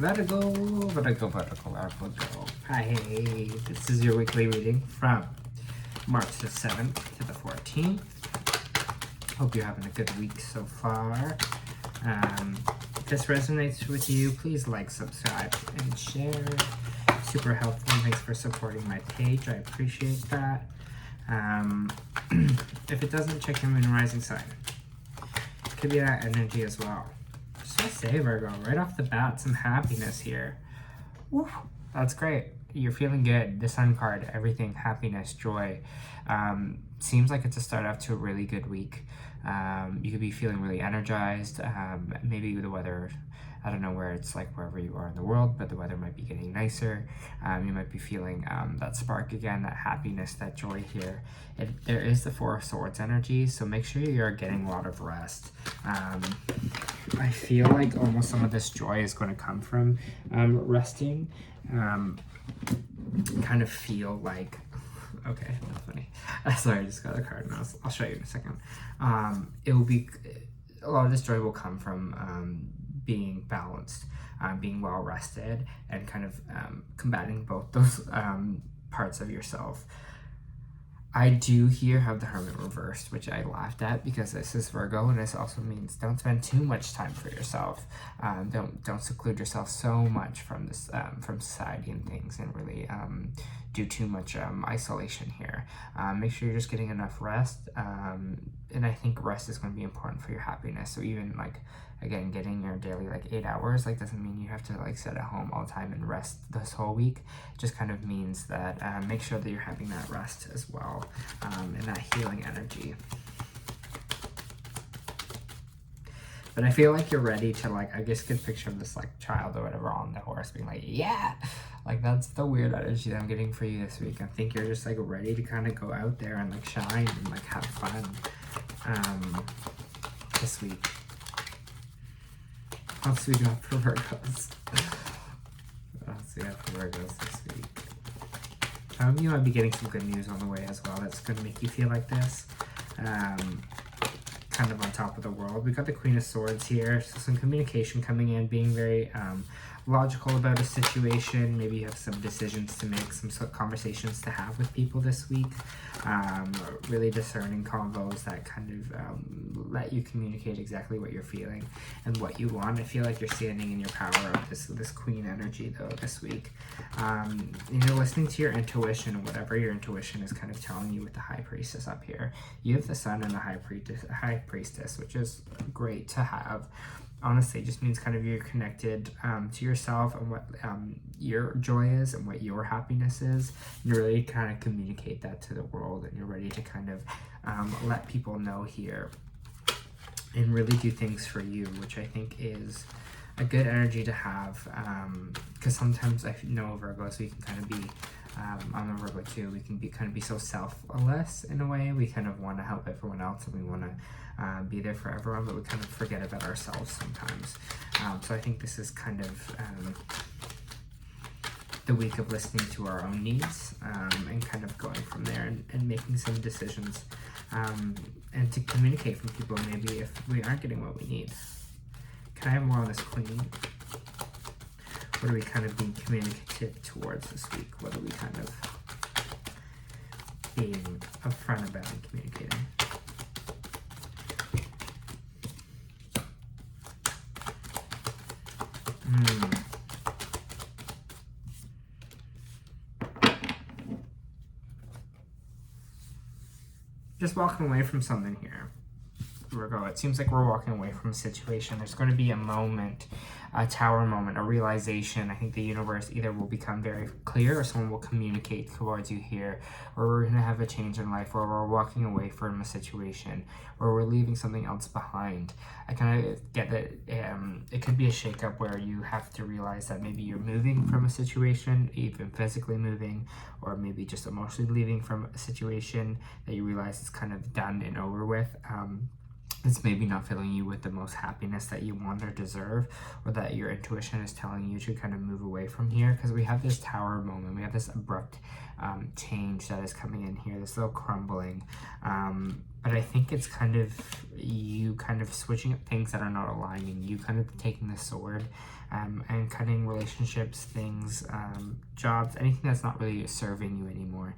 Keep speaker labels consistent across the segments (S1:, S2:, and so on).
S1: Virgo. Hi, this is your weekly reading from March the 7th to the 14th. Hope you're having a good week so far. If this resonates with you, please like, subscribe, and share. Super helpful. Thanks for supporting my page. I appreciate that. If it doesn't, check your moon and rising sign. It could be that energy as well. Just want to say, Virgo, right off the bat, some happiness here. Woo, that's great. You're feeling good. The Sun card, everything, happiness, joy. Seems like it's a start off to a really good week. You could be feeling really energized. Maybe the weather, I don't know where it's like wherever you are in the world, but the weather might be getting nicer. You might be feeling that spark again, that happiness, that joy here. There is the Four of Swords energy, so make sure you're getting a lot of rest. I feel like almost some of this joy is going to come from resting. Kind of feel like, okay, that's funny. Sorry, I just got a card and I'll show you in a second. It will be, a lot of this joy will come from being balanced, being well rested, and kind of combating both those parts of yourself. I do here have the Hermit reversed, which I laughed at because this is Virgo, and this also means don't spend too much time for yourself. Don't seclude yourself so much from this from society and things, and really do too much isolation here. Make sure you're just getting enough rest, and I think rest is going to be important for your happiness. So even like, again, getting your daily like 8 hours doesn't mean you have to like sit at home all the time and rest this whole week. It just kind of means that make sure that you're having that rest as well, and that healing energy. But I feel like you're ready to, like, I guess could picture this like child or whatever on the horse being like, yeah, like that's the weird energy that I'm getting for you this week. I think you're just like ready to kind of go out there and like shine and like have fun this week. What else we got for Virgos? What else we got for Virgos this week? You might be getting some good news on the way as well. That's going to make you feel like this. Kind of on top of the world. We got the Queen of Swords here. So some communication coming in, being very logical about a situation. Maybe you have some decisions to make, some conversations to have with people this week. Really discerning combos that kind of let you communicate exactly what you're feeling and what you want. I feel like you're standing in your power of this Queen energy though this week. Listening to your intuition, whatever your intuition is kind of telling you with the High Priestess up here. You have the Sun and the High Priestess, which is great to have. Honestly, it just means kind of you're connected to yourself and what your joy is and what your happiness is. You really kind of communicate that to the world, and you're ready to kind of let people know here and really do things for you, which I think is a good energy to have, because sometimes I know Virgos, we can kind of be, I'm a Virgo too, we can kind of be so selfless in a way. We kind of want to help everyone else and we want to be there for everyone, but we kind of forget about ourselves sometimes. So I think this is kind of the week of listening to our own needs, and kind of going from there and making some decisions, and to communicate from people maybe if we aren't getting what we need. Can I have more on this Queen? What are we kind of being communicative towards this week? What are we kind of being upfront about and communicating? Just walking away from something here, Virgo. It seems like we're walking away from a situation. There's going to be a moment, a tower moment, a realization. I think the universe either will become very clear or someone will communicate towards you here, or we're going to have a change in life, or we're walking away from a situation, or we're leaving something else behind. I kind of get that it could be a shakeup where you have to realize that maybe you're moving from a situation, even physically moving, or maybe just emotionally leaving from a situation that you realize is kind of done and over with. It's maybe not filling you with the most happiness that you want or deserve, or that your intuition is telling you to kind of move away from here, because we have this tower moment, we have this abrupt change that is coming in here, this little crumbling. But I think it's kind of, you kind of switching up things that are not aligning, you kind of taking the sword and cutting relationships, things, jobs, anything that's not really serving you anymore,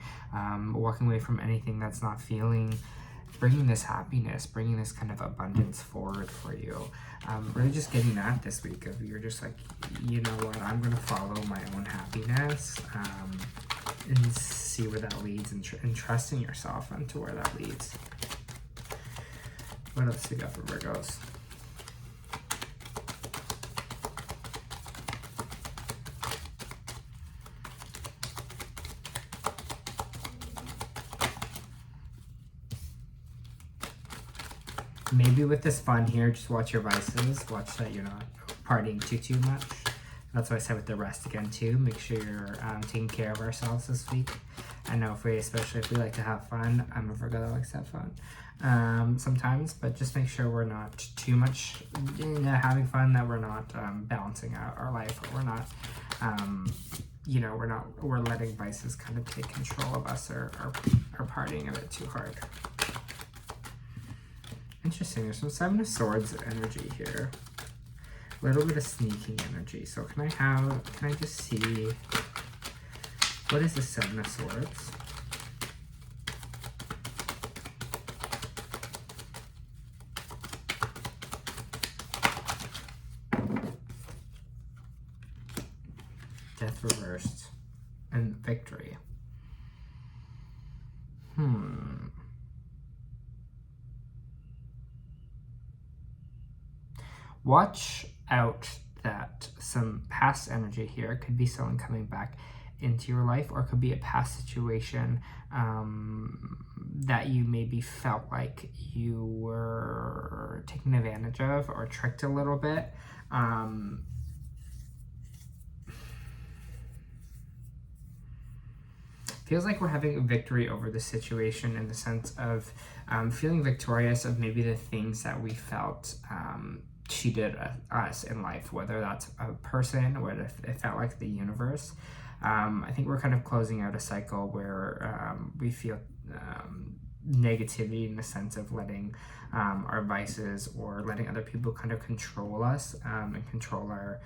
S1: walking away from anything that's not bringing this happiness, bringing this kind of abundance forward for you. Really just getting that this week of you're just like, you know what, I'm going to follow my own happiness and see where that leads, and trusting yourself onto where that leads. What else we got for Virgos? Maybe with this fun here, just watch your vices. Watch that you're not partying too much. That's what I said with the rest again too. Make sure you're taking care of ourselves this week. I know especially if we like to have fun, I'm a Virgo that likes to have fun sometimes, but just make sure we're not too much having fun, that we're not balancing out our life, or we're not, we're letting vices kind of take control of us, or partying a bit too hard. Interesting, there's some Seven of Swords energy here. A little bit of sneaking energy. So can I just see, what is the Seven of Swords? Death reversed and victory. Watch out that some past energy here could be someone coming back into your life, or it could be a past situation that you maybe felt like you were taken advantage of or tricked a little bit. Feels like we're having a victory over the situation, in the sense of feeling victorious of maybe the things that we felt cheated us in life, whether that's a person, or it felt like the universe. I think we're kind of closing out a cycle where we feel negativity, in the sense of letting our vices, or letting other people kind of control us and control our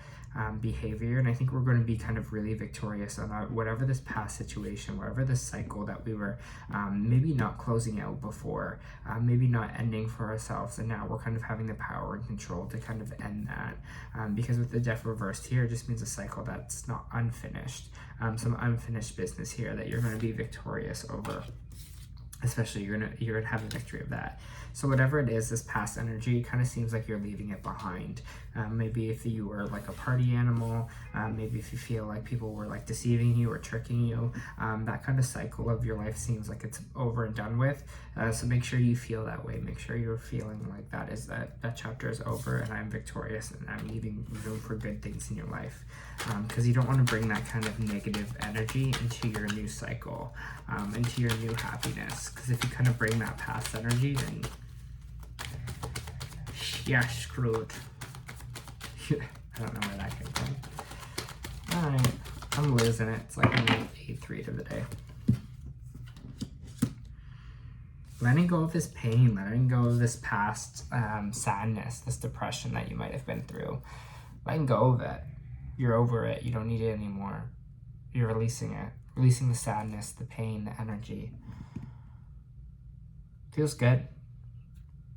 S1: behavior. And I think we're going to be kind of really victorious on whatever this past situation, whatever this cycle that we were maybe not closing out before, maybe not ending for ourselves, and now we're kind of having the power and control to kind of end that, because with the Death reversed here, it just means a cycle that's not unfinished, some unfinished business here that you're going to be victorious over. Especially you're gonna have a victory of that. So whatever it is, this past energy kind of seems like you're leaving it behind. Maybe if you were like a party animal, maybe if you feel like people were like deceiving you or tricking you, that kind of cycle of your life seems like it's over and done with. So make sure you feel that way. Make sure you're feeling like that chapter is over, and I'm victorious, and I'm leaving room for good things in your life. Because you don't want to bring that kind of negative energy into your new cycle, into your new happiness. Because if you kind of bring that past energy, then yeah, screwed. I don't know where that came from. Alright, I'm losing it. It's like only 8-3 to the day. Letting go of this pain, letting go of this past sadness, this depression that you might have been through. Letting go of it. You're over it. You don't need it anymore. You're releasing it. Releasing the sadness, the pain, the energy. Feels good.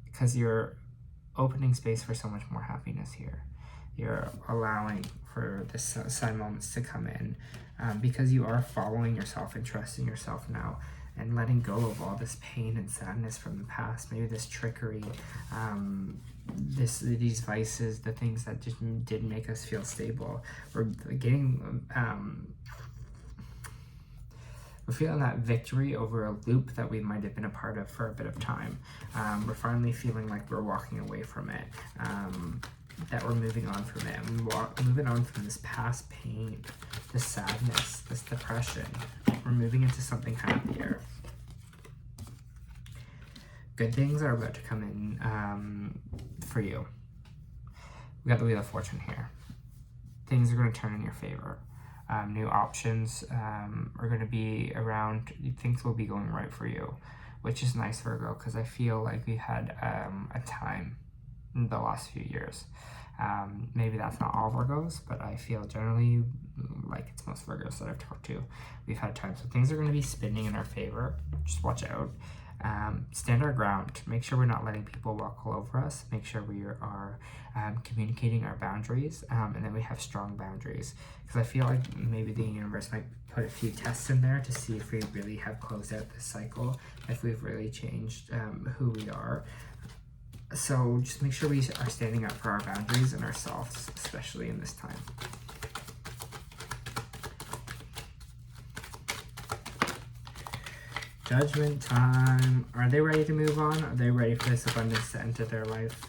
S1: Because you're opening space for so much more happiness here. You're allowing for the sun moments to come in. Because you are following yourself and trusting yourself now. And letting go of all this pain and sadness from the past. Maybe this trickery. These vices, the things that just didn't make us feel stable. We're getting, we're feeling that victory over a loop that we might have been a part of for a bit of time. We're finally feeling like we're walking away from it, that we're moving on from it. And we're moving on from this past pain, this sadness, this depression. We're moving into something happier. Good things are about to come in for you. We got the Wheel of Fortune here. Things are going to turn in your favor. New options are going to be around. Things will be going right for you. which is nice, Virgo, because I feel like we've had a time in the last few years. Maybe that's not all Virgos, but I feel generally like it's most Virgos that I've talked to. We've had times so things are going to be spinning in our favor. Just watch out. Stand our ground. Make sure we're not letting people walk all over us. Make sure we are communicating our boundaries, and then we have strong boundaries. Because I feel like maybe the universe might put a few tests in there to see if we really have closed out this cycle, if we've really changed who we are. So just make sure we are standing up for our boundaries and ourselves, especially in this time. Judgment time. Are they ready to move on? Are they ready for this abundance to enter their life?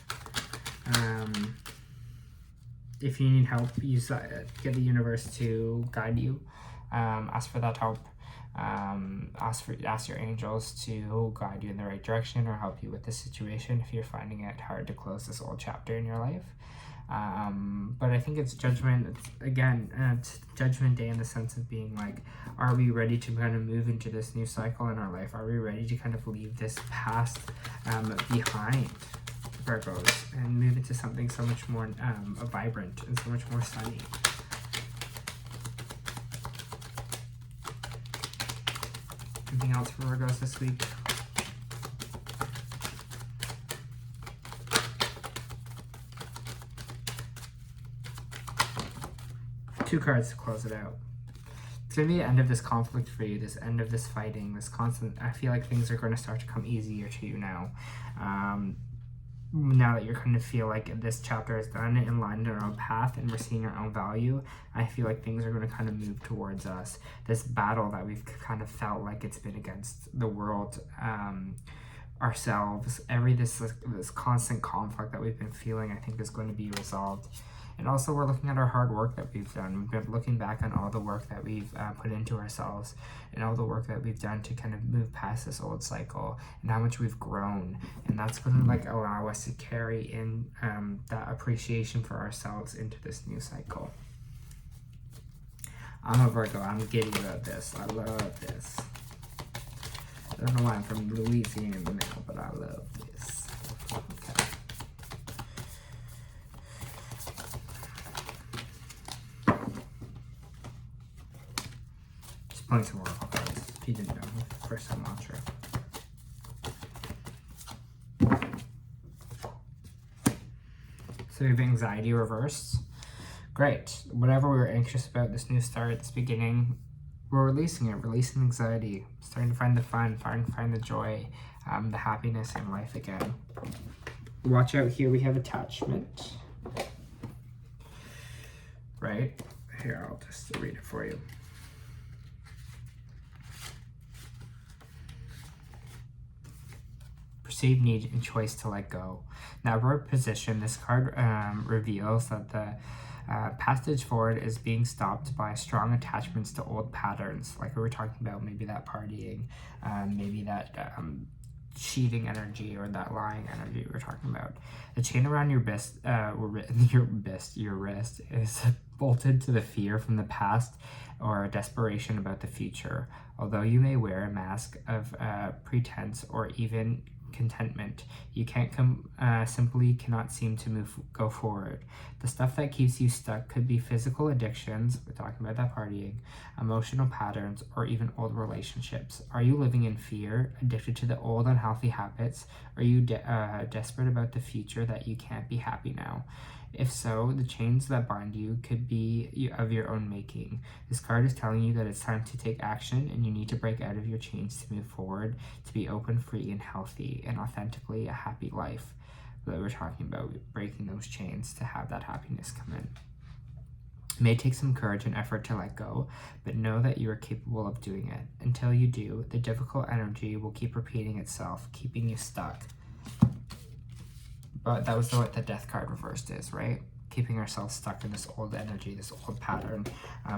S1: If you need help, get the universe to guide you. Ask for that help. Ask your angels to guide you in the right direction or help you with this situation if you're finding it hard to close this old chapter in your life. But I think it's judgment. It's judgment day in the sense of being like, are we ready to kind of move into this new cycle in our life? Are we ready to kind of leave this past behind, Virgos, and move into something so much more vibrant and so much more sunny? Anything else for Virgos this week? Two cards to close it out. It's going to be the end of this conflict for you, this end of this fighting, this constant. I feel like things are going to start to come easier to you now. Now that you're kind of feel like this chapter is done and lined in our own path and we're seeing our own value, I feel like things are going to kind of move towards us. This battle that we've kind of felt like it's been against the world, ourselves, this constant conflict that we've been feeling, I think is going to be resolved. And also we're looking at our hard work that we've done. We've been looking back on all the work that we've put into ourselves and all the work that we've done to kind of move past this old cycle and how much we've grown. And that's going to like allow us to carry in that appreciation for ourselves into this new cycle. I'm a Virgo. I'm giddy about this. I love this. I don't know why I'm from Louisiana now, but I love this. Okay. Playing some oracle cards, if you didn't know, first time mantra. So we have anxiety reversed. Great. Whatever we were anxious about, this new start, this beginning, we're releasing it, releasing anxiety, starting to find the fun, starting to find the joy, the happiness in life again. Watch out here, we have attachment. Right? Here, I'll just read it for you. Perceived need and choice to let go. Now, word position, this card reveals that the passage forward is being stopped by strong attachments to old patterns, like we were talking about, maybe that partying, maybe that cheating energy or that lying energy we were talking about. The chain around your wrist is bolted to the fear from the past or a desperation about the future. Although you may wear a mask of pretense or even contentment, you simply cannot seem to go forward. The stuff that keeps you stuck could be physical addictions, we're talking about that partying, emotional patterns, or even old relationships. Are you living in fear, addicted to the old unhealthy habits? Are you desperate about the future that you can't be happy now? If so, the chains that bind you could be of your own making. This card is telling you that it's time to take action and you need to break out of your chains to move forward, to be open, free, and healthy, and authentically a happy life. That we're talking about breaking those chains to have that happiness come in. It may take some courage and effort to let go, but know that you are capable of doing it. Until you do, the difficult energy will keep repeating itself, keeping you stuck. But that was what the death card reversed is, right? Keeping ourselves stuck in this old energy, this old pattern.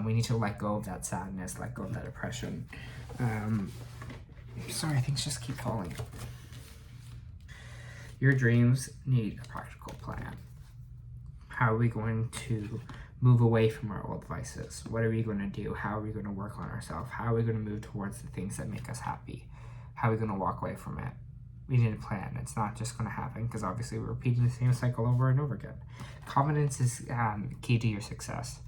S1: We need to let go of that sadness, let go of that oppression. Sorry, things just keep falling. Your dreams need a practical plan. How are we going to move away from our old vices? What are we going to do? How are we going to work on ourselves? How are we going to move towards the things that make us happy? how are we going to walk away from it? We need a plan. It's not just going to happen, because obviously we're repeating the same cycle over and over again. Confidence is key to your success.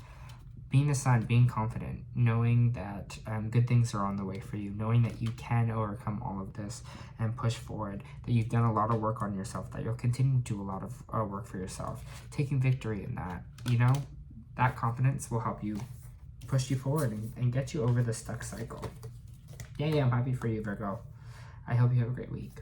S1: Being the sun, being confident, knowing that good things are on the way for you, knowing that you can overcome all of this and push forward, that you've done a lot of work on yourself, that you'll continue to do a lot of work for yourself, taking victory in that, you know, that confidence will help you push you forward and get you over the stuck cycle. Yay, I'm happy for you, Virgo. I hope you have a great week.